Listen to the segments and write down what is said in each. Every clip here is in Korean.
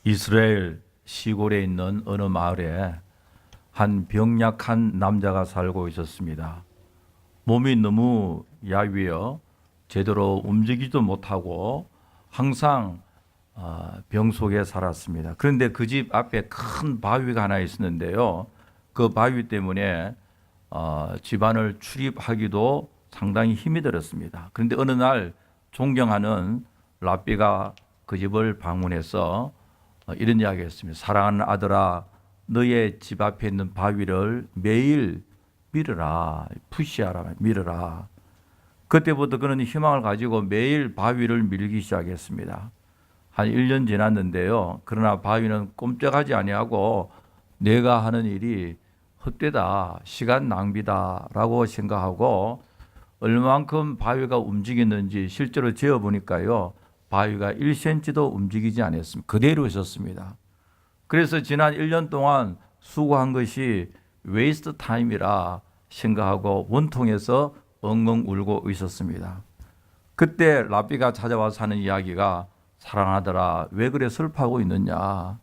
이스라엘 시골에 있는 어느 마을에 한 병약한 남자가 살고 있었습니다. 몸이 너무 야위어 제대로 움직이지도 못하고 항상 병 속에 살았습니다. 그런데 그 집 앞에 큰 바위가 하나 있었는데요. 그 바위 때문에 집안을 출입하기도 상당히 힘이 들었습니다. 그런데 어느 날 존경하는 랍비가 그 집을 방문해서 이런 이야기했습니다. 사랑하는 아들아, 너의 집 앞에 있는 바위를 매일 밀어라. 푸시하라, 밀어라. 그때부터 그는 희망을 가지고 매일 바위를 밀기 시작했습니다. 한 1년 지났는데요. 그러나 바위는 꼼짝하지 아니하고 내가 하는 일이 헛되다, 시간 낭비다라고 생각하고 얼마만큼 바위가 움직였는지 실제로 재어보니까요. 바위가 1cm도 움직이지 않았습니다. 그대로 있었습니다. 그래서 지난 1년 동안 수고한 것이 웨이스트 타임이라 생각하고 원통해서 엉엉 울고 있었습니다. 그때 랍비가 찾아와서 하는 이야기가 사랑하더라, 왜 그래 슬퍼하고 있느냐.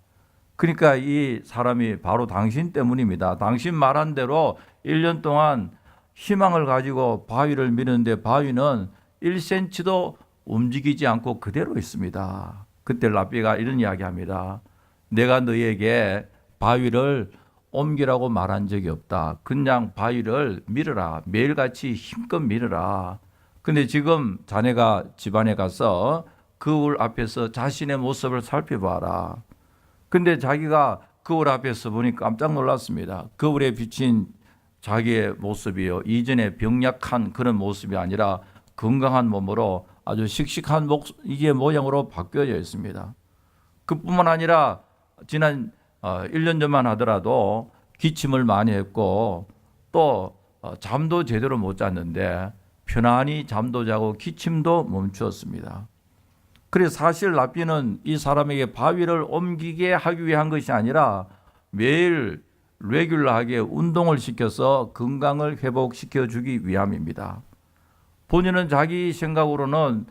그러니까 이 사람이 바로 당신 때문입니다. 당신 말한 대로 1년 동안 희망을 가지고 바위를 미는데 바위는 1cm도 움직이지 않고 그대로 있습니다. 그때 랍비가 이런 이야기합니다. 내가 너에게 바위를 옮기라고 말한 적이 없다. 그냥 바위를 밀어라. 매일같이 힘껏 밀어라. 근데 지금 자네가 집안에 가서 거울 앞에서 자신의 모습을 살펴봐라. 근데 자기가 거울 앞에서 보니 깜짝 놀랐습니다. 거울에 비친 자기의 모습이요. 이전에 병약한 그런 모습이 아니라 건강한 몸으로 아주 씩씩한 이게 모양으로 바뀌어져 있습니다. 그뿐만 아니라 지난 1년 전만 하더라도 기침을 많이 했고 또 잠도 제대로 못 잤는데 편안히 잠도 자고 기침도 멈추었습니다. 그래서 사실 랍비는 이 사람에게 바위를 옮기게 하기 위한 것이 아니라 매일 레귤러하게 운동을 시켜서 건강을 회복시켜 주기 위함입니다. 본인은 자기 생각으로는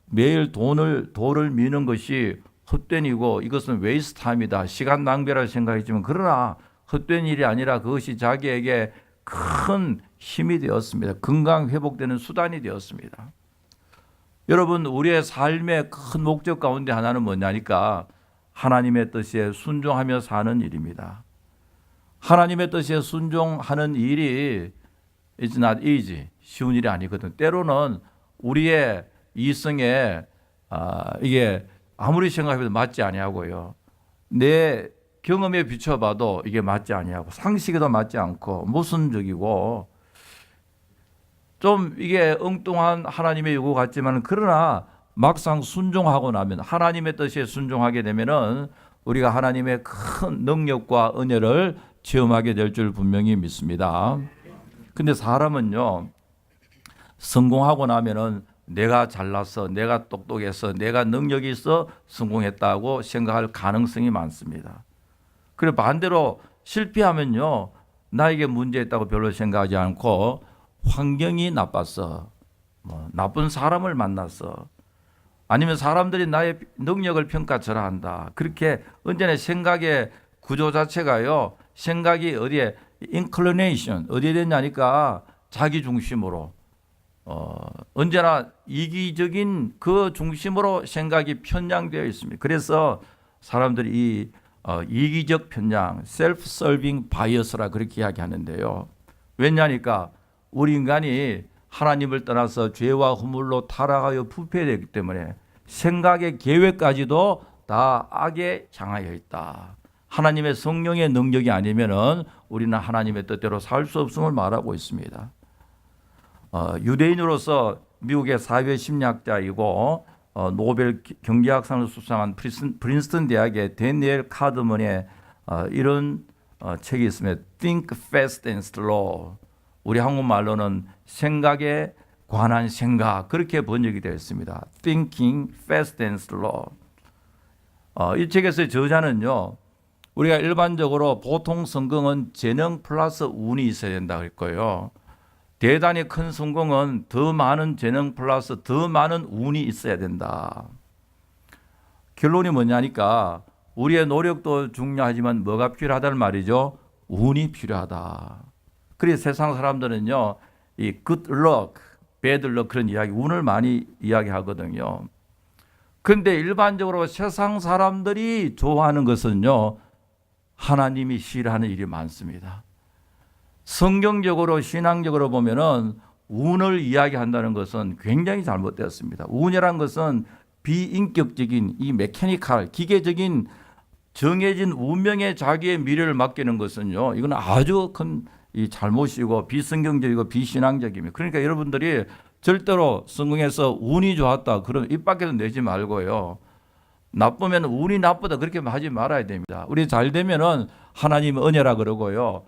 매일 돌을 미는 것이 헛된 일이고 이것은 웨이스트 타임이다. 시간 낭비라 생각했지만 그러나 헛된 일이 아니라 그것이 자기에게 큰 힘이 되었습니다. 건강 회복되는 수단이 되었습니다. 여러분, 우리의 삶의 큰 목적 가운데 하나는 뭐냐니까 하나님의 뜻에 순종하며 사는 일입니다. 하나님의 뜻에 순종하는 일이 It's not easy. 쉬운 일이 아니거든. 때로는 우리의 이성에 이게 아무리 생각해도 맞지 아니하고요. 내 경험에 비춰봐도 이게 맞지 아니하고 상식에도 맞지 않고 모순적이고 좀 이게 엉뚱한 하나님의 요구 같지만 그러나 막상 순종하고 나면 하나님의 뜻에 순종하게 되면은 우리가 하나님의 큰 능력과 은혜를 체험하게 될 줄 분명히 믿습니다. 근데 사람은요, 성공하고 나면은 내가 잘났어, 내가 똑똑해서, 내가 능력이 있어 성공했다고 생각할 가능성이 많습니다. 그리고 반대로 실패하면요, 나에게 문제 있다고 별로 생각하지 않고 환경이 나빴어, 나쁜 사람을 만났어, 아니면 사람들이 나의 능력을 평가절하 한다. 그렇게 언제나 생각의 구조 자체가요, 생각이 어디에 inclination 어디에 됐냐니까 자기 중심으로 언제나 이기적인 그 중심으로 생각이 편향되어 있습니다. 그래서 사람들이 이 이기적 편향, self-serving bias라 그렇게 이야기하는데요. 왜냐니까 우리 인간이 하나님을 떠나서 죄와 허물로 타락하여 부패되기 때문에 생각의 계획까지도 다 악에 장하여 있다. 하나님의 성령의 능력이 아니면은 우리는 하나님의 뜻대로 살 수 없음을 말하고 있습니다. 유대인으로서 미국의 사회 심리학자이고 노벨 경제학상을 수상한 프린스턴 대학의 데니엘 카드먼의 이런 책이 있습니다. Think Fast and Slow. 우리 한국말로는 생각에 관한 생각 그렇게 번역이 되어 있습니다. Thinking Fast and Slow. 이 책에서 저자는요, 우리가 일반적으로 보통 성공은 재능 플러스 운이 있어야 된다 할 거예요. 대단히 큰 성공은 더 많은 재능 플러스 더 많은 운이 있어야 된다. 결론이 뭐냐니까 우리의 노력도 중요하지만 뭐가 필요하다는 말이죠? 운이 필요하다. 그래서 세상 사람들은요, 이 good luck, bad luck 그런 이야기, 운을 많이 이야기하거든요. 근데 일반적으로 세상 사람들이 좋아하는 것은요, 하나님이 싫어하는 일이 많습니다. 성경적으로 신앙적으로 보면은 운을 이야기한다는 것은 굉장히 잘못되었습니다. 운이란 것은 비인격적인 이 메커니컬, 기계적인 정해진 운명에 자기의 미래를 맡기는 것은요, 이건 아주 큰 이 잘못이고 비성경적이고 비신앙적입니다. 그러니까 여러분들이 절대로 성경에서 운이 좋았다 그럼 입 밖에서 내지 말고요, 나쁘면 운이 나쁘다 그렇게 하지 말아야 됩니다. 우리 잘 되면은 하나님의 은혜라 그러고요,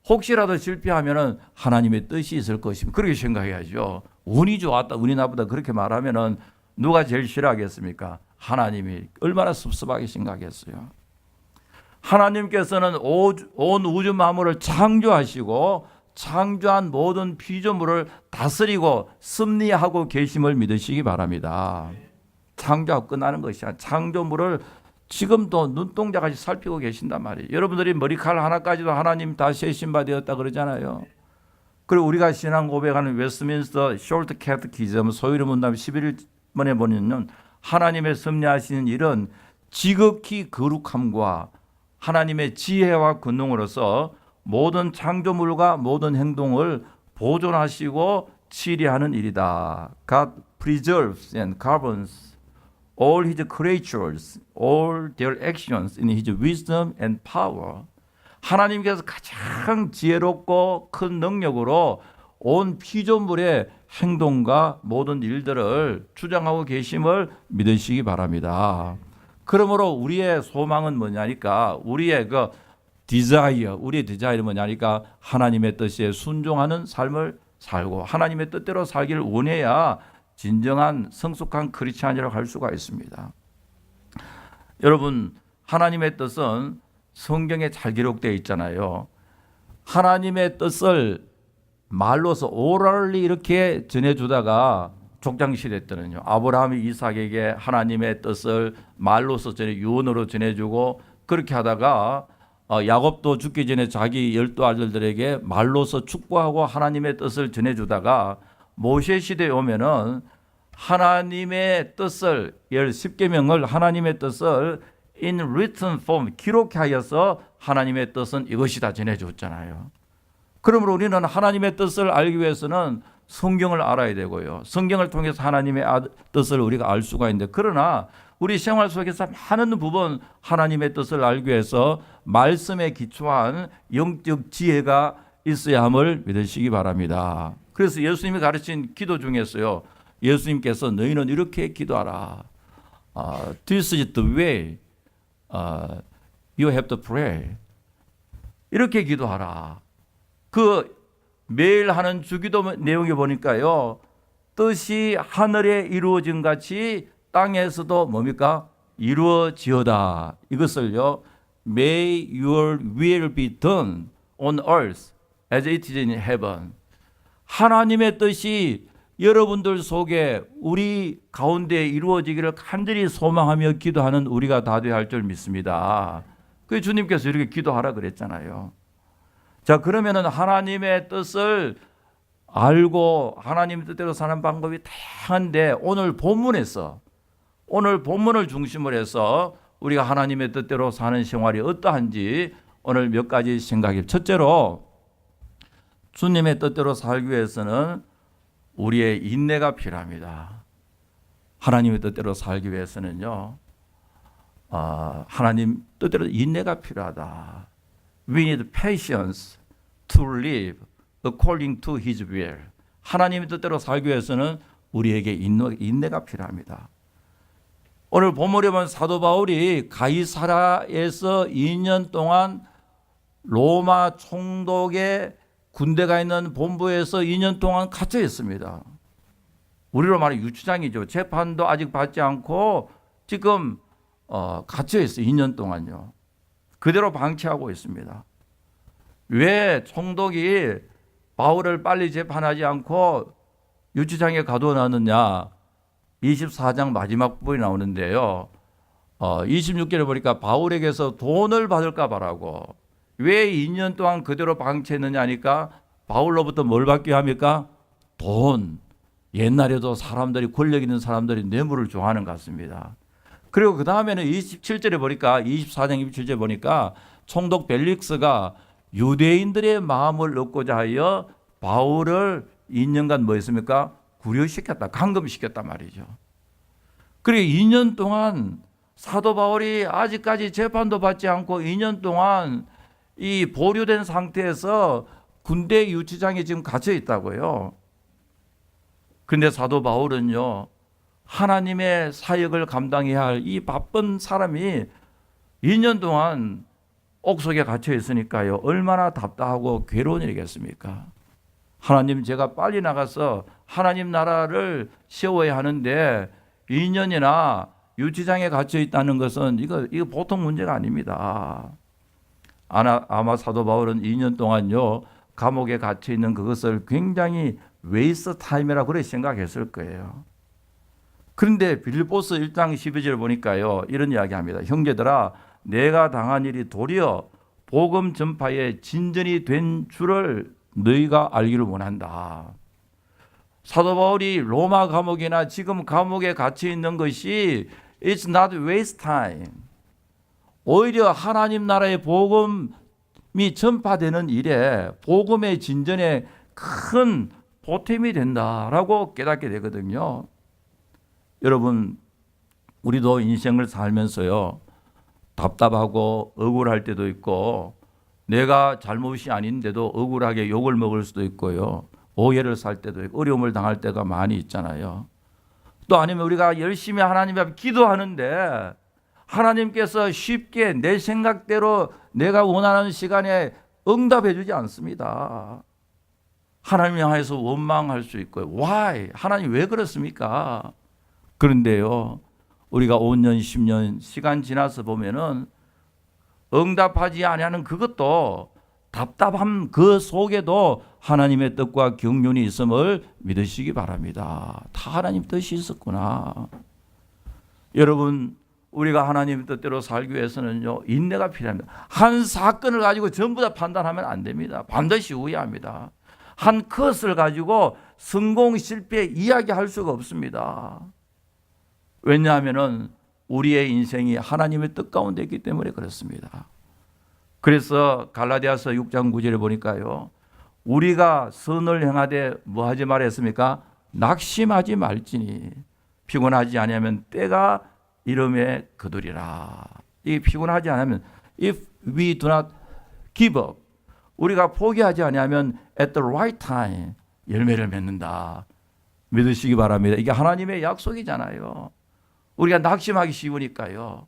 혹시라도 실패하면은 하나님의 뜻이 있을 것입니다. 그렇게 생각해야죠. 운이 좋았다, 운이 나쁘다 그렇게 말하면은 누가 제일 싫어하겠습니까? 하나님이. 얼마나 섭섭하게 생각했어요. 하나님께서는 온 우주 만물을 창조하시고 창조한 모든 피조물을 다스리고 섭리하고 계심을 믿으시기 바랍니다. 창조하고 끝나는 것이 아니라 창조물을 지금도 눈동자같이 살피고 계신단 말이에요. 여러분들이 머리칼 하나까지도 하나님 다 세신 바 되었다 그러잖아요. 그리고 우리가 신앙 고백하는 웨스트민스터 숄트 캐티키즘 소위를 문답 11번에 보면 하나님의 섭리하시는 일은 지극히 거룩함과 하나님의 지혜와 권능으로서 모든 창조물과 모든 행동을 보존하시고 치리하는 일이다. God preserves and governs all his creatures, all their actions in his wisdom and power. 하나님께서 가장 지혜롭고 큰 능력으로 온 피조물의 행동과 모든 일들을 주장하고 계심을 믿으시기 바랍니다. 그러므로 우리의 소망은 뭐냐니까, 우리의 우리의 디자이어는 뭐냐니까, 하나님의 뜻에 순종하는 삶을 살고 하나님의 뜻대로 살기를 원해야 진정한 성숙한 크리스찬이라고 할 수가 있습니다. 여러분, 하나님의 뜻은 성경에 잘 기록되어 있잖아요. 하나님의 뜻을 말로서 오랄리 이렇게 전해주다가 족장시대 때는요, 아브라함이 이삭에게 하나님의 뜻을 말로서 유언으로 전해주고, 그렇게 하다가 야곱도 죽기 전에 자기 12 아들들에게 말로서 축복하고 하나님의 뜻을 전해주다가 모세 시대에 오면은 하나님의 뜻을, 10계명을 하나님의 뜻을 in written form 기록하여서 하나님의 뜻은 이것이다 전해줬잖아요. 그러므로 우리는 하나님의 뜻을 알기 위해서는 성경을 알아야 되고요, 성경을 통해서 하나님의 뜻을 우리가 알 수가 있는데, 그러나 우리 생활 속에서 많은 부분 하나님의 뜻을 알기 위해서 말씀에 기초한 영적 지혜가 있어야 함을 믿으시기 바랍니다. 그래서 예수님이 가르친 기도 중에서요, 예수님께서 너희는 이렇게 기도하라. This is the way you have to pray. 이렇게 기도하라. 그 매일 하는 주기도 내용에 보니까요, 뜻이 하늘에 이루어진 같이 땅에서도 뭡니까? 이루어지어다. 이것을요, May your will be done on earth as it is in heaven. 하나님의 뜻이 여러분들 속에 우리 가운데 이루어지기를 간절히 소망하며 기도하는 우리가 다 되어야 할 줄 믿습니다. 그 주님께서 이렇게 기도하라 그랬잖아요. 자, 그러면은 하나님의 뜻을 알고 하나님의 뜻대로 사는 방법이 다양한데, 오늘 본문을 중심으로 해서 우리가 하나님의 뜻대로 사는 생활이 어떠한지 오늘 몇 가지 생각해. 첫째로, 주님의 뜻대로 살기 위해서는 우리의 인내가 필요합니다. 하나님의 뜻대로 살기 위해서는요, 하나님 뜻대로 인내가 필요하다. We need patience to live according to His will. 하나님의 뜻대로 살기 위해서는 우리에게 인내가 필요합니다. 오늘 본문에 보면 사도 바울이 가이사라에서 2년 동안 로마 총독의 군대가 있는 본부에서 2년 동안 갇혀 있습니다. 우리로 말하면 유치장이죠. 재판도 아직 받지 않고 지금 갇혀 있어요. 2년 동안요. 그대로 방치하고 있습니다. 왜 총독이 바울을 빨리 재판하지 않고 유치장에 가둬놨느냐? 24장 마지막 부분이 나오는데요. 26절에 보니까 바울에게서 돈을 받을까 바라고 왜 2년 동안 그대로 방치했느냐 하니까 바울로부터 뭘 받기 합니까? 돈. 옛날에도 사람들이 권력 있는 사람들이 뇌물을 좋아하는 것 같습니다. 그리고 그 다음에는 27절에 보니까 24장 27절에 보니까 총독 벨릭스가 유대인들의 마음을 얻고자 하여 바울을 2년간 뭐 했습니까? 구류시켰다. 감금시켰단 말이죠. 그리고 2년 동안 사도 바울이 아직까지 재판도 받지 않고 2년 동안 이 보류된 상태에서 군대 유치장에 지금 갇혀 있다고요. 그런데 사도 바울은요, 하나님의 사역을 감당해야 할 이 바쁜 사람이 2년 동안 옥속에 갇혀 있으니까요, 얼마나 답답하고 괴로운 일이겠습니까? 하나님, 제가 빨리 나가서 하나님 나라를 세워야 하는데 2년이나 유치장에 갇혀 있다는 것은 이거 보통 문제가 아닙니다. 아마 사도 바울은 2년 동안요, 감옥에 갇혀 있는 그것을 굉장히 웨이스트 타임이라고 그렇게 생각했을 거예요. 그런데 빌립보서 1장 12절 보니까요, 이런 이야기합니다. 형제들아, 내가 당한 일이 도리어 복음 전파에 진전이 된 줄을 너희가 알기를 원한다. 사도 바울이 로마 감옥이나 지금 감옥에 갇혀 있는 것이 It's not waste time. 오히려 하나님 나라의 복음이 전파되는 일에 복음의 진전에 큰 보탬이 된다라고 깨닫게 되거든요. 여러분, 우리도 인생을 살면서요, 답답하고 억울할 때도 있고 내가 잘못이 아닌데도 억울하게 욕을 먹을 수도 있고요, 오해를 살 때도 있고 어려움을 당할 때가 많이 있잖아요. 또 아니면 우리가 열심히 하나님 앞에 기도하는데 하나님께서 쉽게 내 생각대로 내가 원하는 시간에 응답해 주지 않습니다. 하나님 향해서 원망할 수 있고요. Why? 하나님 왜 그렇습니까? 그런데요, 우리가 5년, 10년 시간 지나서 보면은 응답하지 아니하는 그것도 답답함 그 속에도 하나님의 뜻과 경륜이 있음을 믿으시기 바랍니다. 다 하나님 뜻이 있었구나. 여러분, 우리가 하나님의 뜻대로 살기 위해서는요, 인내가 필요합니다. 한 사건을 가지고 전부 다 판단하면 안 됩니다. 반드시 우회합니다. 한 컷을 가지고 성공 실패 이야기할 수가 없습니다. 왜냐하면은 우리의 인생이 하나님의 뜻 가운데 있기 때문에 그렇습니다. 그래서 갈라디아서 6장 9절에 보니까요, 우리가 선을 행하되 뭐 하지 말했습니까? 낙심하지 말지니 피곤하지 아니하면 때가 이름에 거두리라. 이 피곤하지 않으면 if we do not give up, 우리가 포기하지 아니하면 at the right time 열매를 맺는다. 믿으시기 바랍니다. 이게 하나님의 약속이잖아요. 우리가 낙심하기 쉬우니까요.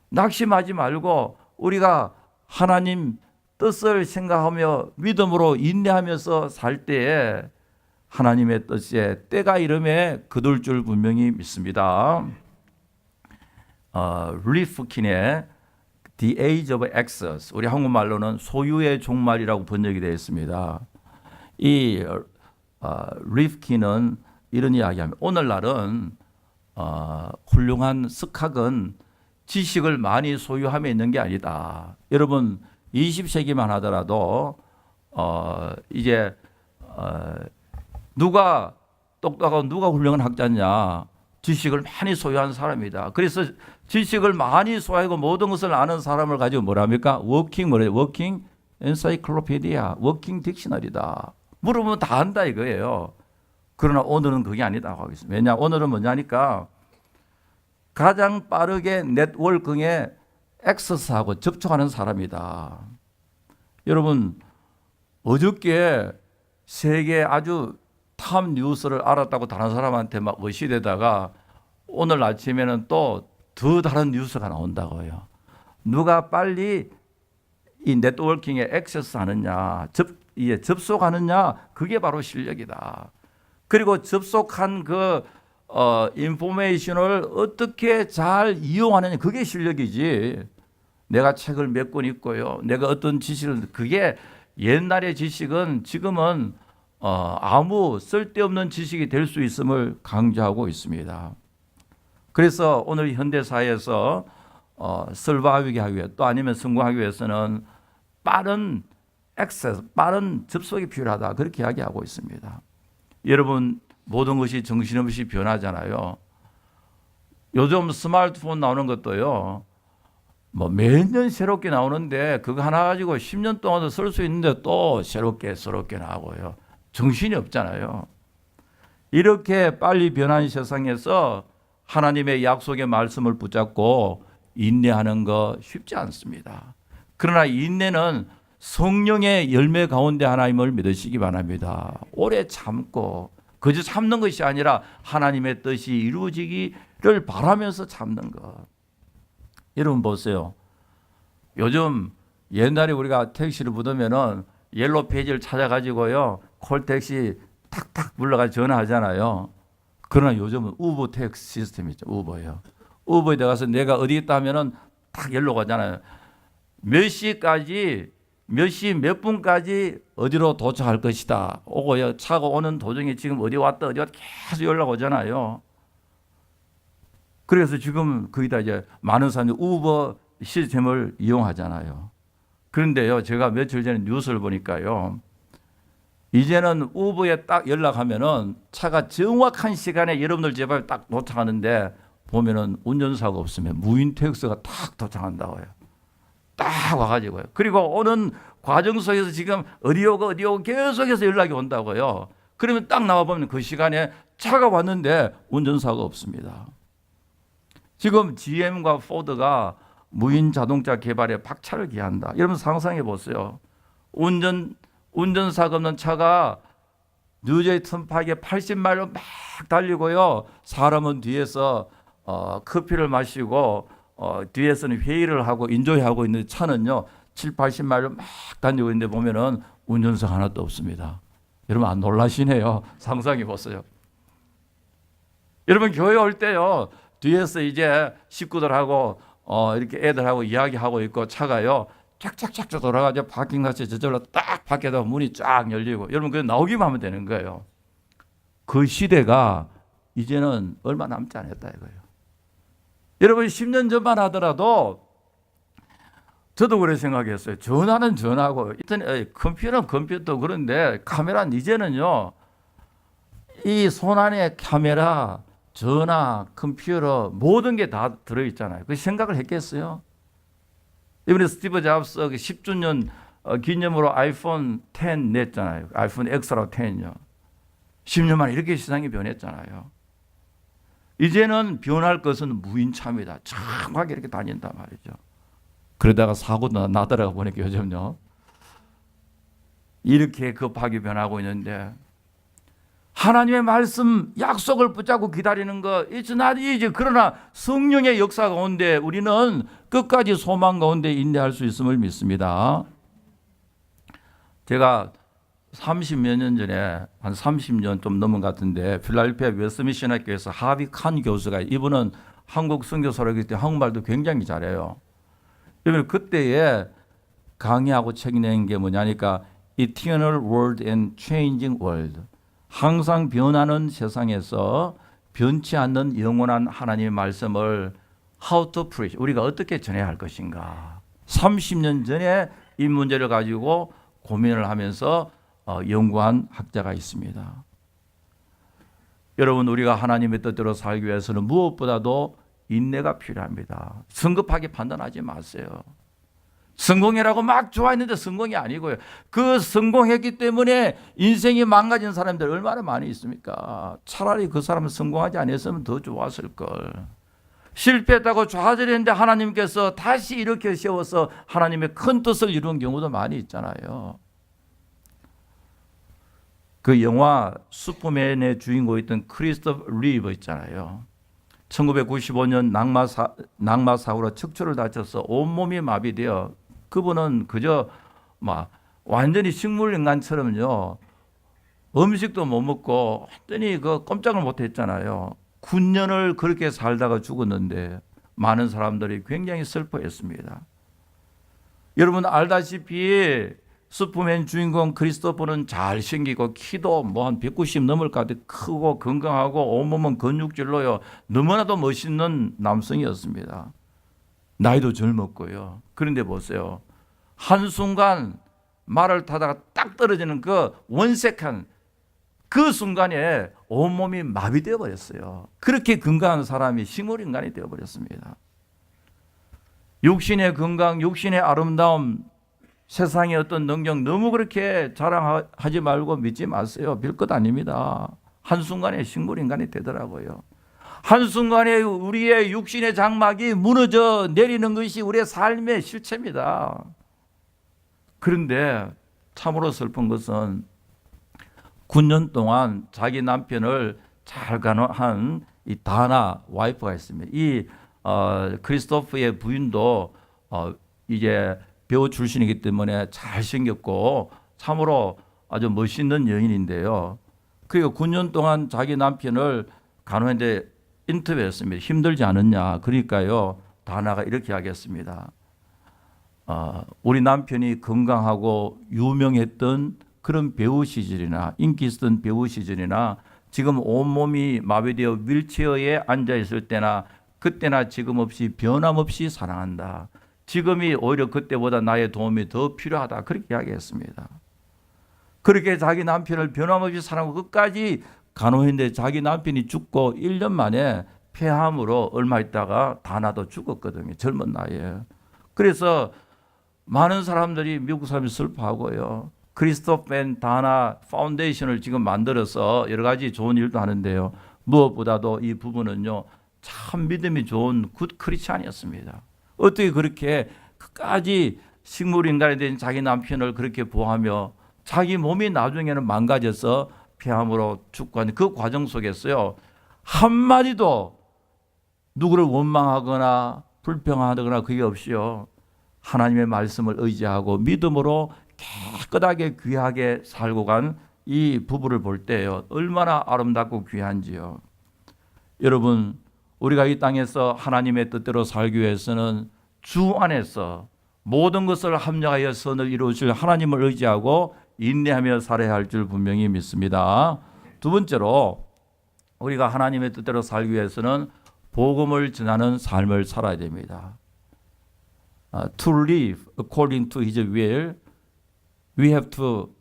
낙심하지 말고 우리가 하나님 뜻을 생각하며 믿음으로 인내하면서 살 때에 하나님의 뜻에 때가 이름에 거둘 줄 분명히 믿습니다. 리프킨의 The Age of Excess, 우리 한국말로는 소유의 종말이라고 번역이 되어 있습니다. 이 리프킨은 이런 이야기합니다. 오늘날은 훌륭한 석학은 지식을 많이 소유함에 있는 게 아니다. 여러분, 20세기만 하더라도 이제 누가 똑똑하고 누가 훌륭한 학자냐? 지식을 많이 소유한 사람이다. 그래서 지식을 많이 소유하고 모든 것을 아는 사람을 가지고 뭐랍니까? 워킹 엔사이클로피디아, 워킹 딕셔너리다. 물어보면 다 안다 이거예요. 그러나 오늘은 그게 아니다고 하겠습니다. 왜냐? 오늘은 뭐냐니까 가장 빠르게 네트워킹에 액세스하고 접촉하는 사람이다. 여러분, 어저께 세계 아주 탑 뉴스를 알았다고 다른 사람한테 막 의시되다가 오늘 아침에는 또 더 다른 뉴스가 나온다고요. 누가 빨리 이 네트워킹에 액세스하느냐, 접속하느냐, 그게 바로 실력이다. 그리고 접속한 그 인포메이션을 어떻게 잘 이용하느냐, 그게 실력이지. 내가 책을 몇 권 읽고요, 내가 어떤 지식을, 그게 옛날의 지식은 지금은 아무 쓸데없는 지식이 될 수 있음을 강조하고 있습니다. 그래서 오늘 현대사회에서 설바하기 하기 위해 또 아니면 성공하기 위해서는 빠른 액세스, 빠른 접속이 필요하다. 그렇게 이야기하고 있습니다. 여러분, 모든 것이 정신없이 변하잖아요. 요즘 스마트폰 나오는 것도요, 뭐 매년 새롭게 나오는데 그거 하나 가지고 10년 동안도 쓸 수 있는데 또 새롭게 나오고요. 정신이 없잖아요. 이렇게 빨리 변하는 세상에서 하나님의 약속의 말씀을 붙잡고 인내하는 거 쉽지 않습니다. 그러나 인내는 성령의 열매 가운데 하나님을 믿으시기 바랍니다. 오래 참고 그저 참는 것이 아니라 하나님의 뜻이 이루어지기를 바라면서 참는 것. 여러분 보세요. 요즘 옛날에 우리가 택시를 부르면은 옐로 페이지를 찾아가지고요, 콜택시 탁탁 불러가 전화하잖아요. 그러나 요즘은 우버 택시 시스템이 있죠. 우버요. 우버에 들어가서 내가 어디 있다 하면은 딱 옐로 가잖아요. 몇 시까지 몇 시 몇 분까지 어디로 도착할 것이다. 오고요. 차가 오는 도중에 지금 어디 왔다 계속 연락 오잖아요. 그래서 지금 거의 다 이제 많은 사람들이 우버 시스템을 이용하잖아요. 그런데요, 제가 며칠 전에 뉴스를 보니까요, 이제는 우버에 딱 연락하면은 차가 정확한 시간에 여러분들 집 앞에 딱 도착하는데 보면은 운전사가 없으면 무인 택시가 딱 도착한다고요. 딱 와가지고요. 그리고 오는 과정 속에서 지금 어디 오고 계속해서 연락이 온다고요. 그러면 딱 나와보면 그 시간에 차가 왔는데 운전사가 없습니다. 지금 GM과 포드가 무인 자동차 개발에 박차를 기한다. 여러분 상상해 보세요. 운전사가 없는 차가 뉴저지 턴파크에 80마일로 막 달리고요. 사람은 뒤에서 커피를 마시고 뒤에서는 회의를 하고 인조하고 있는 차는요 7, 80마일로 막 다니고 있는데 보면은 운전석 하나도 없습니다. 여러분 안 놀라시네요. 상상해 보세요. 여러분 교회 올 때요 뒤에서 이제 식구들하고 이렇게 애들하고 이야기하고 있고 차가요 쫙쫙쫙 돌아가죠. 파킹같이 저절로 딱 밖에다 문이 쫙 열리고 여러분 그냥 나오기만 하면 되는 거예요. 그 시대가 이제는 얼마 남지 않았다 이거예요. 여러분 10년 전만 하더라도 저도 그렇게 생각했어요. 전화는 전화고 컴퓨터는 컴퓨터 그런데 카메라는 이제는요 이 손안에 카메라, 전화, 컴퓨터 모든 게 다 들어있잖아요. 그 생각을 했겠어요? 이번에 스티브 잡스 10주년 기념으로 아이폰 10 냈잖아요. 아이폰 X라고 10요. 10년 만에 이렇게 세상이 변했잖아요. 이제는 변할 것은 무인차입니다. 정확하게 이렇게 다닌단 말이죠. 그러다가 사고도 나더라고 보니까 요즘요. 이렇게 급하게 변하고 있는데 하나님의 말씀 약속을 붙잡고 기다리는 거 it's not easy. 그러나 성령의 역사 가운데 우리는 끝까지 소망 가운데 인내할 수 있음을 믿습니다. 제가 30몇 년 전에 한 30년 좀 넘은 것 같은데 필라델피아 웨스트민스터 학교에서 하비 칸 교수가 이분은 한국 선교사라기 때문에 한국말도 굉장히 잘해요. 이번 그때에 강의하고 책 낸 게 뭐냐니까 Eternal World and Changing World. 항상 변하는 세상에서 변치 않는 영원한 하나님의 말씀을 How to preach. 우리가 어떻게 전해야 할 것인가. 30년 전에 이 문제를 가지고 고민을 하면서 연구한 학자가 있습니다. 여러분 우리가 하나님의 뜻대로 살기 위해서는 무엇보다도 인내가 필요합니다. 성급하게 판단하지 마세요. 성공이라고 막 좋아했는데 성공이 아니고요. 그 성공했기 때문에 인생이 망가진 사람들 얼마나 많이 있습니까? 차라리 그 사람은 성공하지 않았으면 더 좋았을 걸. 실패했다고 좌절했는데 하나님께서 다시 일으켜 세워서 하나님의 큰 뜻을 이룬 경우도 많이 있잖아요. 그 영화 슈퍼맨의 주인공이었던 크리스토퍼 리브 있잖아요. 1995년 낙마 사고로 척추를 다쳐서 온몸이 마비되어 그분은 그저 완전히 식물 인간처럼요. 음식도 못 먹고 완전히 꼼짝을 못 했잖아요. 9년을 그렇게 살다가 죽었는데 많은 사람들이 굉장히 슬퍼했습니다. 여러분 알다시피 슈퍼맨 주인공 크리스토퍼는 잘생기고 키도 뭐 한 190 넘을 것 같아 크고 건강하고 온몸은 근육질로요. 너무나도 멋있는 남성이었습니다. 나이도 젊었고요. 그런데 보세요. 한순간 말을 타다가 딱 떨어지는 그 원색한 그 순간에 온몸이 마비되어 버렸어요. 그렇게 건강한 사람이 식물인간이 되어 버렸습니다. 육신의 건강, 육신의 아름다움, 세상의 어떤 능력 너무 그렇게 자랑하지 말고 믿지 마세요. 별것 아닙니다. 한순간에 식물인간이 되더라고요. 한순간에 우리의 육신의 장막이 무너져 내리는 것이 우리의 삶의 실체입니다. 그런데 참으로 슬픈 것은 9년 동안 자기 남편을 잘 간호한 이 다나 와이프가 있습니다. 이 크리스토프의 부인도 이제 배우 출신이기 때문에 잘생겼고 참으로 아주 멋있는 여인인데요. 그리고 9년 동안 자기 남편을 간호했는데 인터뷰했습니다. 힘들지 않았냐. 그러니까요. 다나가 이렇게 하겠습니다. 우리 남편이 건강하고 유명했던 그런 배우 시절이나 인기 있었던 배우 시절이나 지금 온몸이 마비되어 휠체어에 앉아있을 때나 그때나 지금 없이 변함없이 사랑한다. 지금이 오히려 그때보다 나의 도움이 더 필요하다. 그렇게 이야기했습니다. 그렇게 자기 남편을 변함없이 사랑하고 끝까지 간호했는데 자기 남편이 죽고 1년 만에 폐암으로 얼마 있다가 다나도 죽었거든요. 젊은 나이에. 그래서 많은 사람들이 미국 사람이 슬퍼하고요. 크리스토퍼 다나 파운데이션을 지금 만들어서 여러 가지 좋은 일도 하는데요. 무엇보다도 이 부부는요. 참 믿음이 좋은 굿 크리스찬이었습니다. 어떻게 그렇게 끝까지 식물인간이 된 자기 남편을 그렇게 보호하며 자기 몸이 나중에는 망가져서 폐암으로 죽고 하는 그 과정 속에서요. 한마디도 누구를 원망하거나 불평하거나 그게 없이요. 하나님의 말씀을 의지하고 믿음으로 깨끗하게 귀하게 살고 간 이 부부를 볼 때요. 얼마나 아름답고 귀한지요. 여러분 우리가 이 땅에서 하나님의 뜻대로 살기 위해서는 주 안에서 모든 것을 합력하여 선을 이루실 하나님을 의지하고 인내하며 살아야 할 줄 분명히 믿습니다. 두 번째로 우리가 하나님의 뜻대로 살기 위해서는 복음을 전하는 삶을 살아야 됩니다. To live according to His will, we have to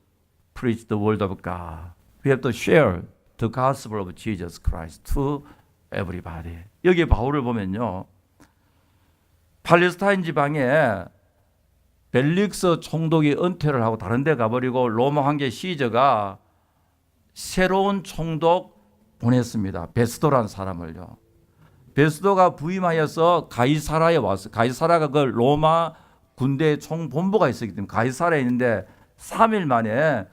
preach the word of God. We have to share the gospel of Jesus Christ to everybody. 여기 바울을 보면요. 팔레스타인 지방에 벨릭스 총독이 은퇴를 하고 다른 데 가버리고 로마 황제 시저가 새로운 총독 보냈습니다. 베스도라는 사람을요. 베스도가 부임하여서 가이사라에 왔어요. 가이사라가 그 로마 군대 총본부가 있었기 때문에 가이사라에 있는데 3일 만에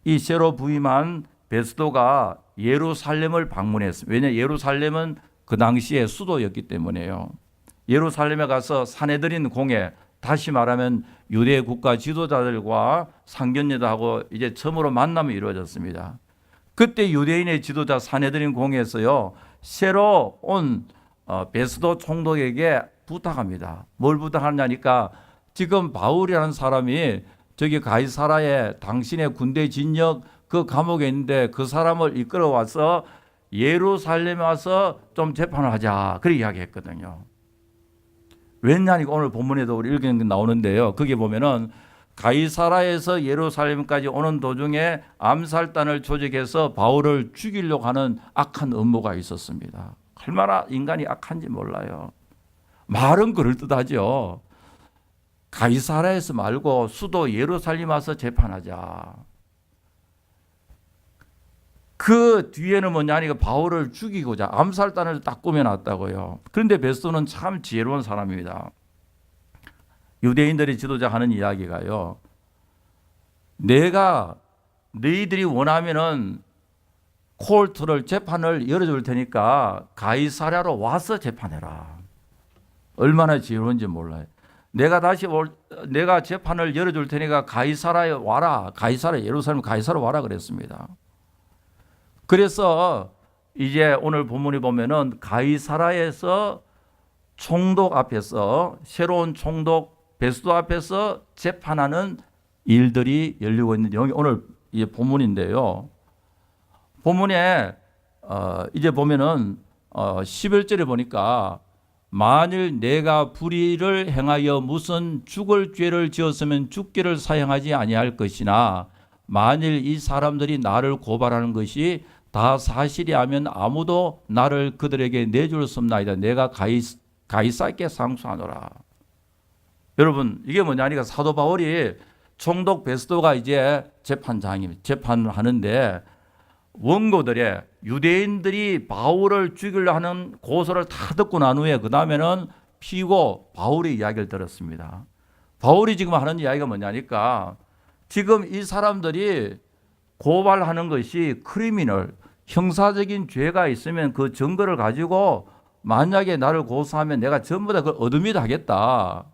이 새로 부임한 베스도가 예루살렘을 방문했습니다. 왜냐하면 예루살렘은 그 당시에 수도였기 때문에요. 예루살렘에 가서 사내들인 공회, 다시 말하면 유대 국가 지도자들과 상견례도 하고 이제 처음으로 만남이 이루어졌습니다. 그때 유대인의 지도자 사내들인 공회에서요. 새로 온 베스도 총독에게 부탁합니다. 뭘 부탁하냐니까 지금 바울이라는 사람이 저기 가이사라에 당신의 군대 진역 그 감옥에 있는데 그 사람을 이끌어 와서 예루살렘에 와서 좀 재판을 하자. 그렇게 이야기했거든요. 왜냐니까 오늘 본문에도 우리 읽은 게 나오는데요. 거기 보면은 가이사라에서 예루살렘까지 오는 도중에 암살단을 조직해서 바울을 죽이려고 하는 악한 음모가 있었습니다. 얼마나 인간이 악한지 몰라요. 말은 그럴듯하죠. 가이사라에서 말고 수도 예루살렘 와서 재판하자. 그 뒤에는 뭐냐니까 바울을 죽이고자 암살단을 딱 꾸며놨다고요. 그런데 베스도는 참 지혜로운 사람입니다. 유대인들의 지도자 하는 이야기가요. 내가 너희들이 원하면은 콜트를 재판을 열어줄 테니까 가이사랴로 와서 재판해라. 얼마나 지혜로운지 몰라요. 내가 재판을 열어줄 테니까 가이사라에 와라. 가이사라 예루살렘 가이사라 와라 그랬습니다. 그래서 이제 오늘 본문에 보면은 가이사라에서 총독 앞에서 새로운 총독 베스도 앞에서 재판하는 일들이 열리고 있는 여기 오늘 이 본문인데요. 본문에 이제 보면은 11절에 보니까 만일 내가 불의를 행하여 무슨 죽을 죄를 지었으면 죽기를 사형하지 아니할 것이나 만일 이 사람들이 나를 고발하는 것이 다 사실이하면 아무도 나를 그들에게 내줄 수 없나이다. 내가 가이사에게 상수하노라. 여러분 이게 뭐냐니까 사도 바울이 총독 베스도가 이제 재판을 하는데 원고들의 유대인들이 바울을 죽이려 하는 고소를 다 듣고 난 후에 그 다음에는 피고 바울의 이야기를 들었습니다. 바울이 지금 하는 이야기가 뭐냐니까 지금 이 사람들이 고발하는 것이 크리미널, 형사적인 죄가 있으면 그 증거를 가지고 만약에 나를 고소하면 내가 전부 다 그걸 어드밋 하겠다.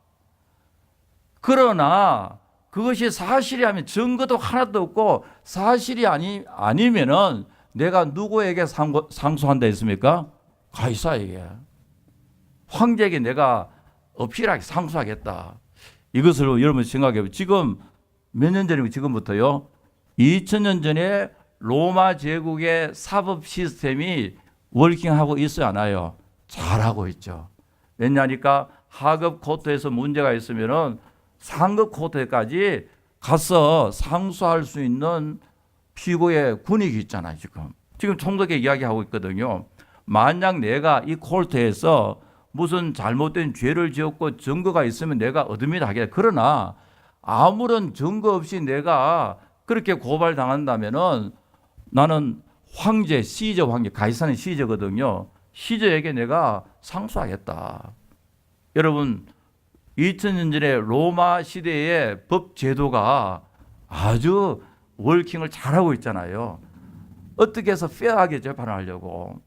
그러나 그것이 사실이라면 증거도 하나도 없고 사실이 아니면은 내가 누구에게 상소한다 했습니까? 가이사에게. 황제에게 내가 어필하게 상소하겠다. 이것을 여러분 생각해 보세요. 지금 몇 년 전이고 지금부터요. 2000년 전에 로마 제국의 사법 시스템이 워킹하고 있어요, 안 하요? 잘하고 있죠. 왜냐하니까 하급 코트에서 문제가 있으면은 상급 코트까지 가서 상소할 수 있는 피고의 군익이 있잖아요. 지금 총독에 이야기하고 있거든요. 만약 내가 이 코트에서 무슨 잘못된 죄를 지었고 증거가 있으면 내가 어드밋 하겠다. 그러나 아무런 증거 없이 내가 그렇게 고발당한다면은 나는 황제, 시저 황제, 가이사는 시저거든요. 시저에게 내가 상소하겠다. 여러분 2000년 전에 로마 시대의 법 제도가 아주 워킹을 잘하고 있잖아요. 어떻게 해서 페어하게 재판을 하려고.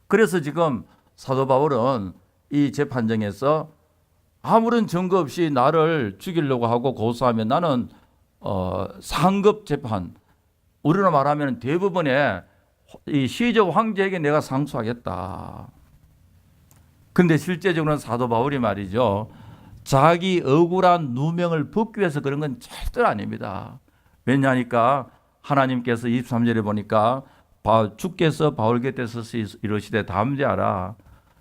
그래서 지금 사도 바울은 이 재판정에서 아무런 증거 없이 나를 죽이려고 하고 고소하면 나는 상급 재판, 우리로 말하면 대부분의 이 시저 황제에게 내가 상소하겠다. 근데 실제적으로는 사도 바울이 말이죠. 자기 억울한 누명을 벗기 위해서 그런 건 절대 아닙니다. 왜냐하니까 하나님께서 23절에 보니까 주께서 바울 곁에 서서 이르시되 담대하라.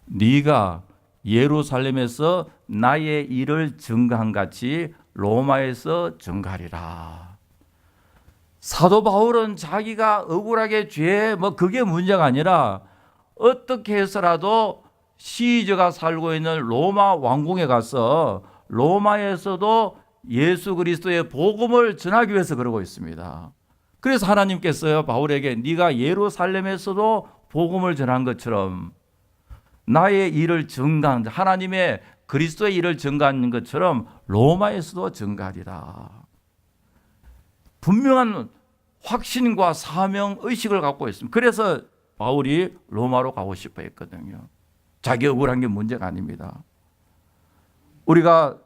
네가 예루살렘에서 나의 일을 증거한 같이 로마에서 증거하리라. 사도 바울은 자기가 억울하게 죄 그게 문제가 아니라 어떻게 해서라도 시저가 살고 있는 로마 왕궁에 가서 로마에서도 예수 그리스도의 복음을 전하기 위해서 그러고 있습니다. 그래서 하나님께서요 바울에게 네가 예루살렘에서도 복음을 전한 것처럼 나의 일을 증거한 하나님의 그리스도의 일을 증거하는 것처럼 로마에서도 증거하리라. 분명한 확신과 사명 의식을 갖고 있습니다. 그래서 바울이 로마로 가고 싶어 했거든요. 자기 억울한 게 문제가 아닙니다. 우리가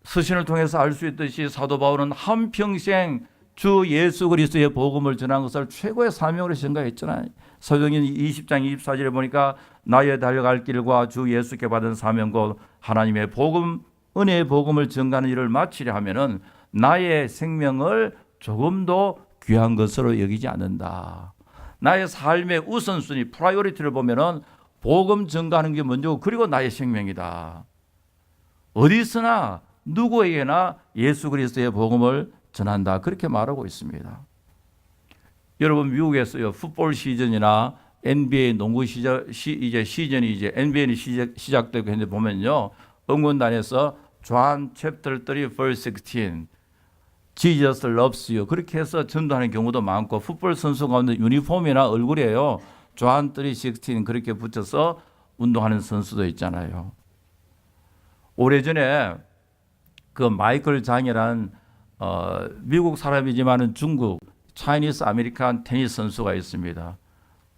서신을 통해서 알 수 있듯이 사도 바울은 한평생 주 예수 그리스도의 복음을 전한 것을 최고의 사명으로 생각했잖아요. 사도행전 20장 24절에 보니까 나의 달려갈 길과 주 예수께 받은 사명 곧 하나님의 복음, 은혜의 복음을 전가하는 일을 마치려 하면은 나의 생명을 조금도 귀한 것으로 여기지 않는다. 나의 삶의 우선순위, 프라이어리티를 보면은 복음 전가하는 게 먼저고 그리고 나의 생명이다. 어디서나 누구에게나 예수 그리스도의 복음을 전한다. 그렇게 말하고 있습니다. 여러분 미국에서요 풋볼 시즌이나 NBA 농구 시즌이 이제 NBA는 시작되고 했는데 보면요 응원단에서 John chapter 3 verse 16 Jesus loves you 그렇게 해서 전도하는 경우도 많고 풋볼 선수 가운데 유니폼이나 얼굴에요 John 3:16 그렇게 붙여서 운동하는 선수도 있잖아요. 오래전에 그 마이클 장이라는 미국 사람이지만은 중국 차이니스 아메리칸 테니스 선수가 있습니다.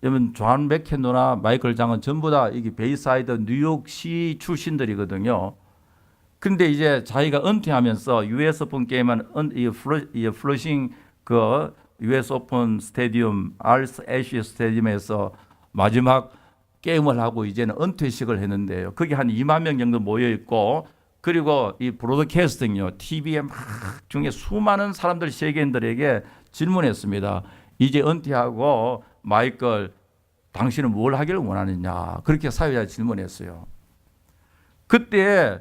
여러분 존 맥켄노나 마이클 장은 전부 다 이게 베이사이드 뉴욕시 출신들이거든요. 그런데 이제 자기가 은퇴하면서 US 오픈 게임한 플러싱 그 US 오픈 스테디움 알스 애쉬 스테디움에서 마지막 게임을 하고 이제는 은퇴식을 했는데요. 거기 한 2만 명 정도 모여 있고 그리고 이 브로드캐스팅요, TV에 막 중에 수많은 사람들, 세계인들에게 질문했습니다. 이제 은퇴하고 마이클, 당신은 뭘 하기를 원하느냐, 그렇게 사회자 질문했어요. 그때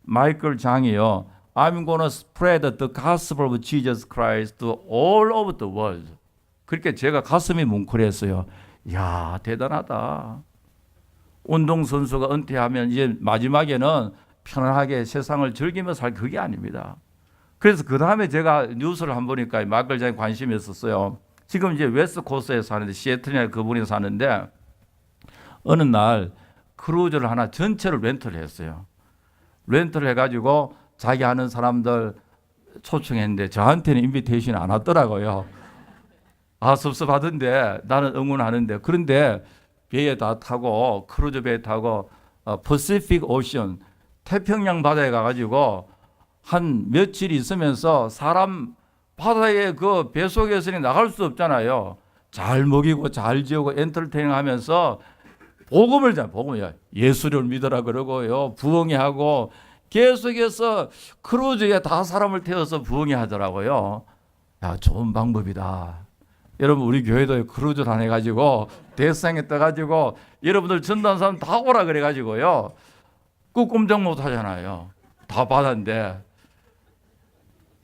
마이클 장이요, I'm gonna spread the gospel of Jesus Christ to all over the world. 그렇게 제가 가슴이 뭉클했어요. 야, 대단하다. 운동선수가 은퇴하면 이제 마지막에는 편안하게 세상을 즐기며 살, 그게 아닙니다. 그래서 그 다음에 제가 뉴스를 한 번 보니까 마이클 장에 관심이 있었어요. 지금 이제 웨스트 코스트에 사는데, 시애틀에 그분이 사는데, 어느 날 크루즈를 하나 전체를 렌트를 했어요. 렌트를 해가지고 자기 아는 사람들 초청했는데 저한테는 인비테이션이 안 왔더라고요. 아, 섭섭하던데 나는 응원하는데. 그런데 배에 다 타고, 크루즈 배에 타고 퍼시픽 오션, 태평양 바다에 가가지고 한 며칠 있으면서, 사람 바다에 그 배 속에서는 나갈 수 없잖아요. 잘 먹이고 잘 지우고 엔터테이닝 하면서 복음을 예수를 믿으라 그러고요, 부흥회 하고, 계속해서 크루즈에 다 사람을 태워서 부흥회 하더라고요. 야, 좋은 방법이다. 여러분, 우리 교회도 크루즈 다녀가지고 대상에 떠가지고 여러분들 전도한 사람 다 오라 그래가지고요, 그 꼼짝 못 하잖아요. 다 받았는데,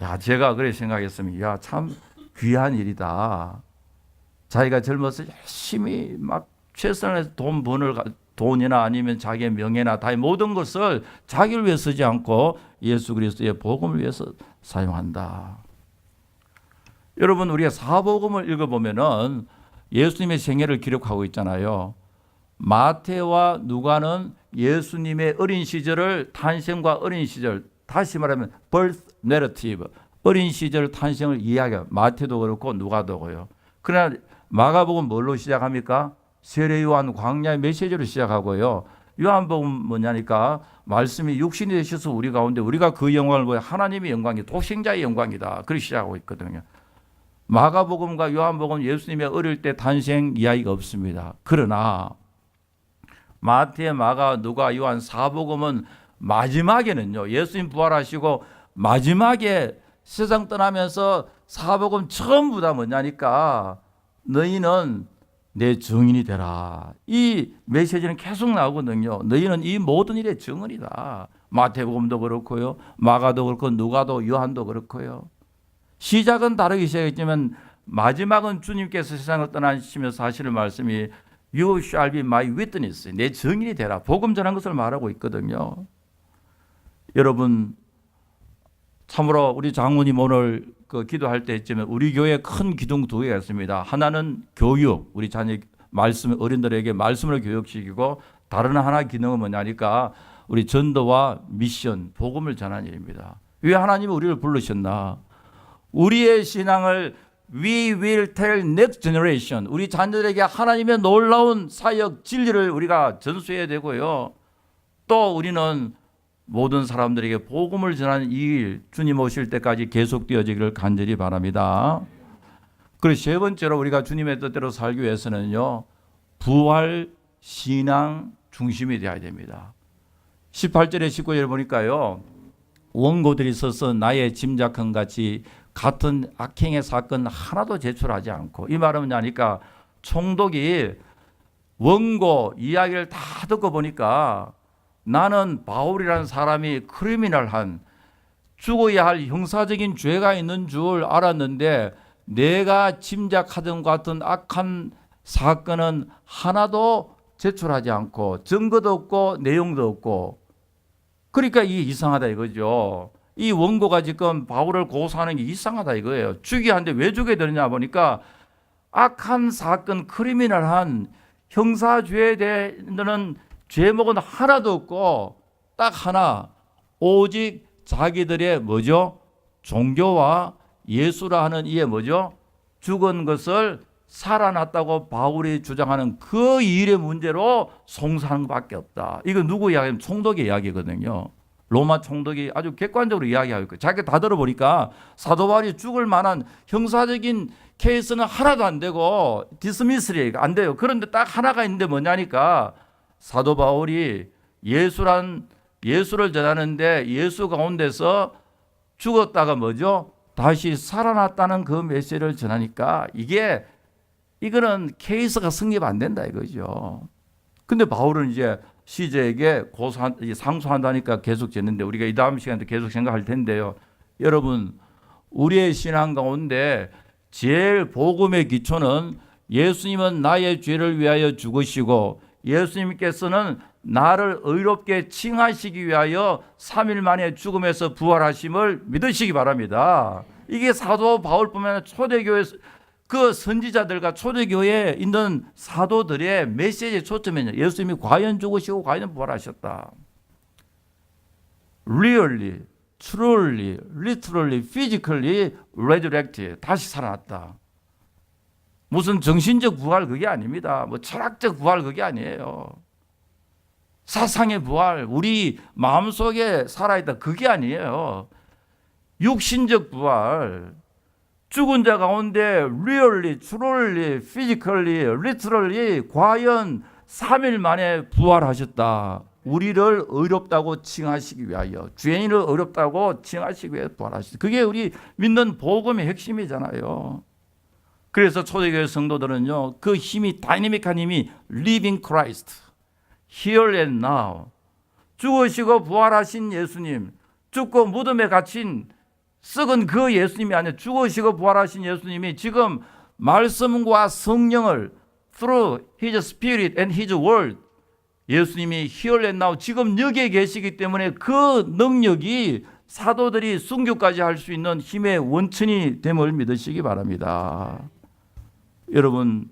야, 제가 그래 생각했습니다. 야, 참 귀한 일이다. 자기가 젊어서 열심히 막 최선을 해서 돈이나 아니면 자기의 명예나 다 모든 것을 자기를 위해 쓰지 않고 예수 그리스도의 복음을 위해서 사용한다. 여러분, 우리가 사복음을 읽어보면은 예수님의 생애를 기록하고 있잖아요. 마태와 누가는 예수님의 어린 시절을, 탄생과 어린 시절, 다시 말하면 birth narrative, 어린 시절 탄생을 이야기해요. 마태도 그렇고 누가도 그래요. 그러나 마가복음 뭘로 시작합니까? 세례 요한 광야의 메시지로 시작하고요. 요한복음 뭐냐니까, 말씀이 육신이 되셔서 우리 가운데 우리가 그 영광을 보여 하나님의 영광이, 독생자의 영광이다, 그렇게 시작하고 있거든요. 마가복음과 요한복음 예수님의 어릴 때 탄생 이야기가 없습니다. 그러나 마태, 마가, 누가, 요한 사복음은 마지막에는요, 예수님 부활하시고 마지막에 세상 떠나면서 사복음 전부 다 뭐냐니까, 너희는 내 증인이 되라. 이 메시지는 계속 나오거든요. 너희는 이 모든 일의 증언이다. 마태복음도 그렇고요, 마가도 그렇고, 누가도, 요한도 그렇고요. 시작은 다르게 시작했지만 마지막은 주님께서 세상을 떠나시면서 하시는 말씀이 You shall be my witness. 내 증인이 되라. 복음 전한 것을 말하고 있거든요. 여러분, 참으로 우리 장모님 오늘 그 기도할 때 했지만, 우리 교회에 큰 기둥 두 개가 있습니다. 하나는 교육, 우리 자녀 말씀, 어린들에게 말씀을 교육시키고, 다른 하나 기능은 뭐냐니까, 우리 전도와 미션, 복음을 전하는 일입니다. 왜 하나님이 우리를 부르셨나? 우리의 신앙을 We will tell next generation, 우리 자녀들에게 하나님의 놀라운 사역 진리를 우리가 전수해야 되고요, 또 우리는 모든 사람들에게 복음을 전하는 이 일, 주님 오실 때까지 계속되어지기를 간절히 바랍니다. 그리고 세 번째로 우리가 주님의 뜻대로 살기 위해서는요, 부활 신앙 중심이 되어야 됩니다. 18절에 19절에 보니까요, 원고들이 서서 나의 짐작한 같이 같은 악행의 사건 하나도 제출하지 않고, 이 말은 뭐냐니까, 총독이 원고 이야기를 다 듣고 보니까 나는 바울이라는 사람이 크리미널한, 죽어야 할 형사적인 죄가 있는 줄 알았는데, 내가 짐작하던 것 같은 악한 사건은 하나도 제출하지 않고, 증거도 없고 내용도 없고, 그러니까 이게 이상하다 이거죠. 이 원고가 지금 바울을 고소하는 게 이상하다 이거예요. 죽여야 하는데 왜 죽여야 되느냐 보니까, 악한 사건, 크리미널한 형사죄에 대한 제목은 하나도 없고, 딱 하나, 오직 자기들의 뭐죠? 종교와 예수라 하는 이에 뭐죠? 죽은 것을 살아났다고 바울이 주장하는 그 일의 문제로 송사하는 것밖에 없다. 이거 누구 이야기냐면 총독의 이야기거든요. 로마 총독이 아주 객관적으로 이야기하고 있고, 자기가 다 들어보니까 사도 바울이 죽을 만한 형사적인 케이스는 하나도 안 되고 디스미스리 안 돼요. 그런데 딱 하나가 있는데 뭐냐니까, 사도 바울이 예수란 예수를 전하는데 예수 가운데서 죽었다가 뭐죠? 다시 살아났다는 그 메시지를 전하니까 이거는 케이스가 성립 안 된다 이거죠. 근데 바울은 이제 시제에게 상소한다니까 계속 졌는데 우리가 이 다음 시간에 계속 생각할 텐데요. 여러분, 우리의 신앙 가운데 제일 복음의 기초는 예수님은 나의 죄를 위하여 죽으시고 예수님께서는 나를 의롭게 칭하시기 위하여 3일 만에 죽음에서 부활하심을 믿으시기 바랍니다. 이게 사도 바울뿐만 초대교회 그 선지자들과 초대교회에 있는 사도들의 메시지에 초점이냐. 예수님이 과연 죽으시고 과연 부활하셨다. Really, truly, literally, physically resurrected. 다시 살아났다. 무슨 정신적 부활 그게 아닙니다. 뭐 철학적 부활 그게 아니에요. 사상의 부활, 우리 마음속에 살아있다 그게 아니에요. 육신적 부활, 죽은 자 가운데 really, truly, physically, literally 과연 3일 만에 부활하셨다. 우리를 의롭다고 칭하시기 위하여, 죄인을 의롭다고 칭하시기 위해 부활하셨다. 그게 우리 믿는 복음의 핵심이잖아요. 그래서 초대교회 성도들은요, 그 힘이, 다이내믹한 힘이 living Christ, here and now. 죽으시고 부활하신 예수님, 죽고 무덤에 갇힌 썩은 그 예수님이 아니라 죽으시고 부활하신 예수님이 지금 말씀과 성령을 through His Spirit and His Word, 예수님이 here and now 지금 여기에 계시기 때문에 그 능력이 사도들이 순교까지 할 수 있는 힘의 원천이 됨을 믿으시기 바랍니다. 여러분,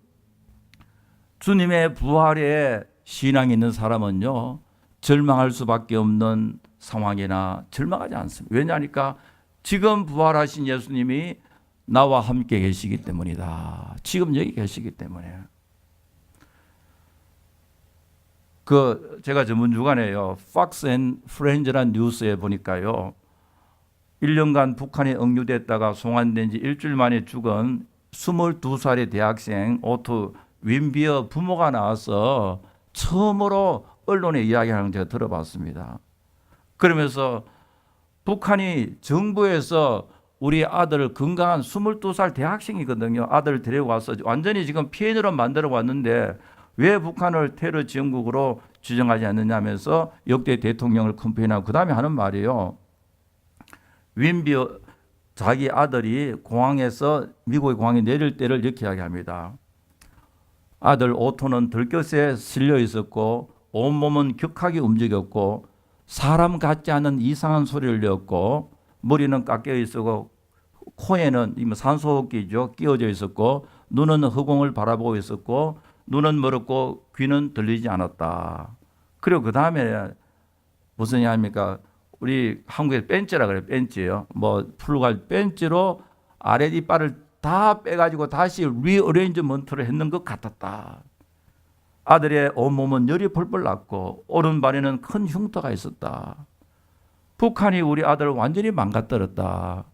주님의 부활에 신앙이 있는 사람은요, 절망할 수밖에 없는 상황이나 절망하지 않습니다. 왜냐하니까 지금 부활하신 예수님이 나와 함께 계시기 때문이다. 지금 여기 계시기 때문에. 제가 전문 주간에요, Fox and Friends라는 뉴스에 보니까요, 1년간 북한에 억류됐다가 송환된 지 일주일 만에 죽은 22살의 대학생 오토 윈비어 부모가 나와서 처음으로 언론에 이야기하는 걸 제가 들어봤습니다. 그러면서 북한이 정부에서 우리 아들을, 건강한 22살 대학생이거든요. 아들을 데리고 와서 완전히 지금 피해자로 만들어 왔는데 왜 북한을 테러 지원국으로 지정하지 않느냐면서 역대 대통령을 컴페인하고 그 다음에 하는 말이에요. 윈비어 자기 아들이 공항에서 미국의 공항에 내릴 때를 이렇게 이야기합니다. 아들 오토는 들것에 실려 있었고 온몸은 격하게 움직였고 사람 같지 않은 이상한 소리를 내었고 머리는 깎여 있었고 코에는 산소호흡기죠, 끼워져 있었고 눈은 허공을 바라보고 있었고 눈은 멀었고 귀는 들리지 않았다. 그리고 그 다음에 무슨 이야기입니까? 우리 한국에 벤치라 그래요. 벤치예요. 뭐 풀갈 벤치로 아랫이빨을 다 빼가지고 다시 리어레인지먼트를 했는 것 같았다. 아들의 온몸은 열이 펄펄 났고 오른발에는 큰 흉터가 있었다. 북한이 우리 아들을 완전히 망가뜨렸다.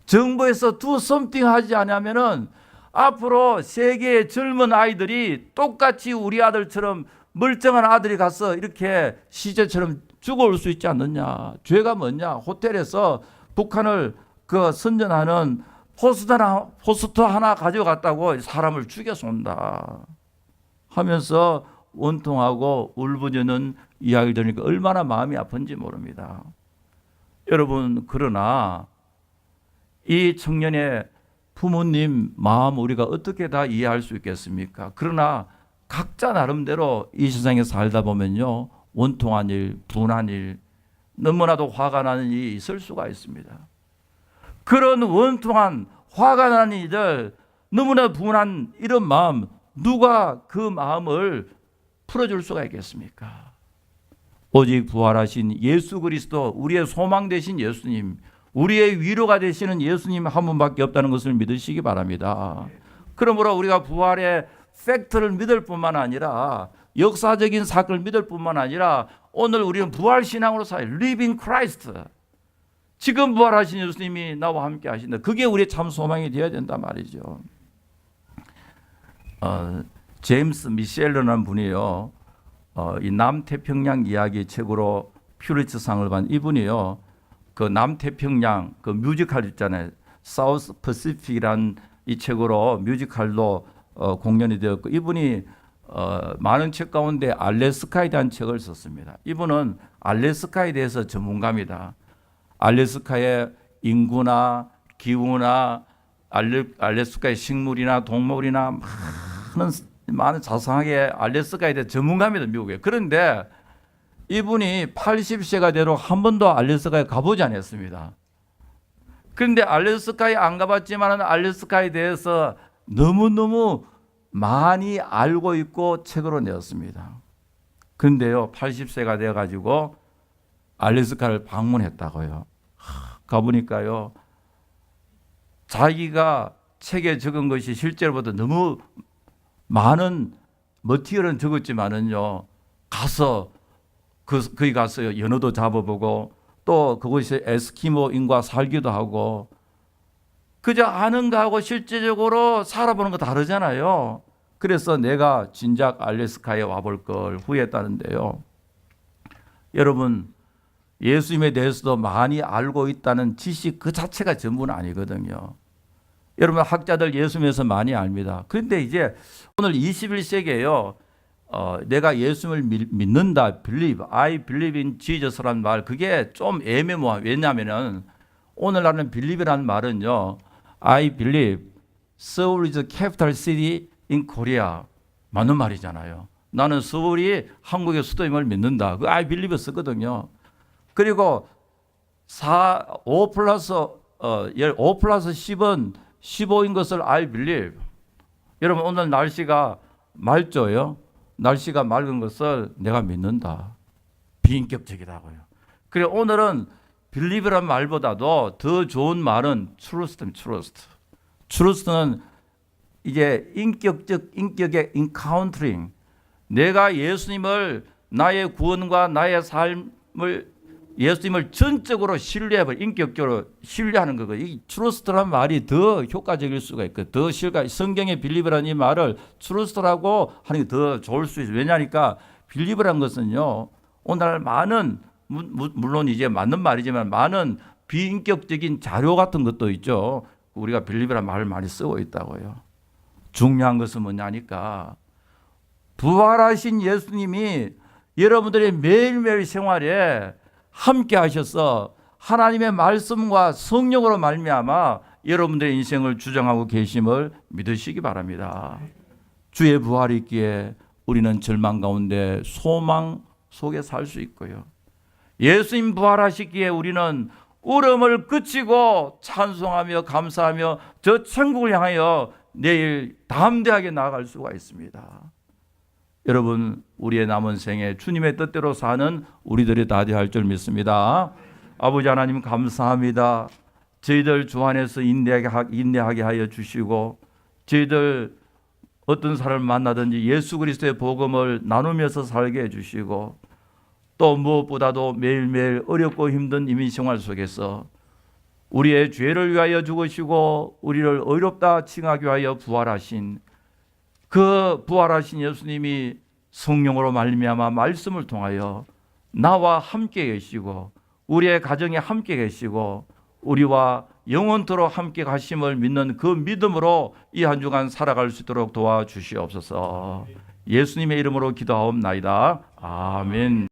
정부에서 do something 하지 않으면은 앞으로 세계의 젊은 아이들이 똑같이 우리 아들처럼 멀쩡한 아들이 가서 이렇게 시제처럼 죽어올 수 있지 않느냐. 죄가 뭐냐? 호텔에서 북한을 선전하는 포스터 하나 가져갔다고 사람을 죽여서 온다 하면서 원통하고 울부짖는 이야기를 들으니까 얼마나 마음이 아픈지 모릅니다. 여러분, 그러나 이 청년의 부모님 마음 우리가 어떻게 다 이해할 수 있겠습니까? 그러나 각자 나름대로 이 세상에 살다 보면요, 원통한 일, 분한 일, 너무나도 화가 나는 일이 있을 수가 있습니다. 그런 원통한 화가 나는 일들, 너무나 분한 이런 마음, 누가 그 마음을 풀어줄 수가 있겠습니까? 오직 부활하신 예수 그리스도, 우리의 소망 되신 예수님, 우리의 위로가 되시는 예수님 한 분밖에 없다는 것을 믿으시기 바랍니다. 그러므로 우리가 부활의 팩트를 믿을 뿐만 아니라 역사적인 사건을 믿을 뿐만 아니라 오늘 우리는 부활신앙으로 살아요. Living Christ. 지금 부활하신 예수님이 나와 함께 하신다. 그게 우리의 참 소망이 되어야 된단 말이죠. 제임스 미셸러라는 분이요, 이 남태평양 이야기 책으로 퓨리츠상을 받은 이분이요. 그 남태평양 그 뮤지컬 있잖아요. 사우스 퍼시픽이란 이 책으로 뮤지컬도 공연이 되었고, 이분이 많은 책 가운데 알래스카에 대한 책을 썼습니다. 이분은 알래스카에 대해서 전문가입니다. 알래스카의 인구나 기후나 알래스카의 식물이나 동물이나 많은 자세하게 알래스카에 대해 전문가입니다, 미국에. 그런데 이분이 80세가 되도록 한 번도 알래스카에 가보지 않았습니다. 그런데 알래스카에 안 가봤지만 알래스카에 대해서 너무너무 많이 알고 있고 책으로 내었습니다. 그런데요, 80세가 되어가지고 알래스카를 방문했다고요. 가보니까요, 자기가 책에 적은 것이 실제로보다 너무 많은 머티리얼은 적었지만은요, 가서 거기 가서 연어도 잡아보고 또 그곳에 에스키모인과 살기도 하고, 그저 아는 거하고 실제적으로 살아보는 거 다르잖아요. 그래서 내가 진작 알래스카에 와볼 걸 후회했다는데요. 여러분, 예수님에 대해서도 많이 알고 있다는 지식 그 자체가 전부는 아니거든요. 여러분, 학자들 예수님에서 많이 압니다. 그런데 이제 오늘 21세기에요. 내가 예수님을 믿는다, believe, I believe in Jesus라는 말, 그게 좀 애매모호해요. 왜냐하면 오늘날은 believe라는 말은요, I believe Seoul is the capital city in Korea, 맞는 말이잖아요. 나는 서울이 한국의 수도임을 믿는다. 그 I believe 쓰거든요. 그리고 5 플러스 10은 15인 것을 I believe. 여러분, 오늘 날씨가 맑죠요? 날씨가 맑은 것을 내가 믿는다. 비인격적이라고요. 그래, 오늘은 believe란 말보다도 더 좋은 말은 trust. trust는 이제 인격의 encountering. 내가 예수님을, 나의 구원과 나의 삶을, 예수님을 전적으로 신뢰해버려, 인격적으로 신뢰하는 거고, 이 trust란 말이 더 효과적일 수가 있고, 더 성경의 believe라는 이 말을 trust라고 하는 게 더 좋을 수 있어요. 왜냐하니까 believe란 것은요, 오늘 많은, 물론 이제 맞는 말이지만 많은 비인격적인 자료 같은 것도 있죠. 우리가 believe란 말을 많이 쓰고 있다고요. 중요한 것은 뭐냐니까, 부활하신 예수님이 여러분들의 매일매일 생활에 함께 하셔서 하나님의 말씀과 성령으로 말미암아 여러분들의 인생을 주장하고 계심을 믿으시기 바랍니다. 주의 부활이 있기에 우리는 절망 가운데 소망 속에 살 수 있고요. 예수님 부활하시기에 우리는 울음을 그치고 찬송하며 감사하며 저 천국을 향하여 내일 담대하게 나아갈 수가 있습니다. 여러분, 우리의 남은 생에 주님의 뜻대로 사는 우리들이 다 되어야 할 줄 믿습니다. 아버지 하나님, 감사합니다. 저희들 주 안에서 인내하게 하여 주시고, 저희들 어떤 사람을 만나든지 예수 그리스도의 복음을 나누면서 살게 해주시고, 또 무엇보다도 매일매일 어렵고 힘든 이민생활 속에서 우리의 죄를 위하여 죽으시고 우리를 의롭다 칭하기 위하여 부활하신 그 부활하신 예수님이 성령으로 말미암아 말씀을 통하여 나와 함께 계시고 우리의 가정에 함께 계시고 우리와 영원토록 함께 가심을 믿는 그 믿음으로 이 한 주간 살아갈 수 있도록 도와주시옵소서. 예수님의 이름으로 기도하옵나이다. 아멘.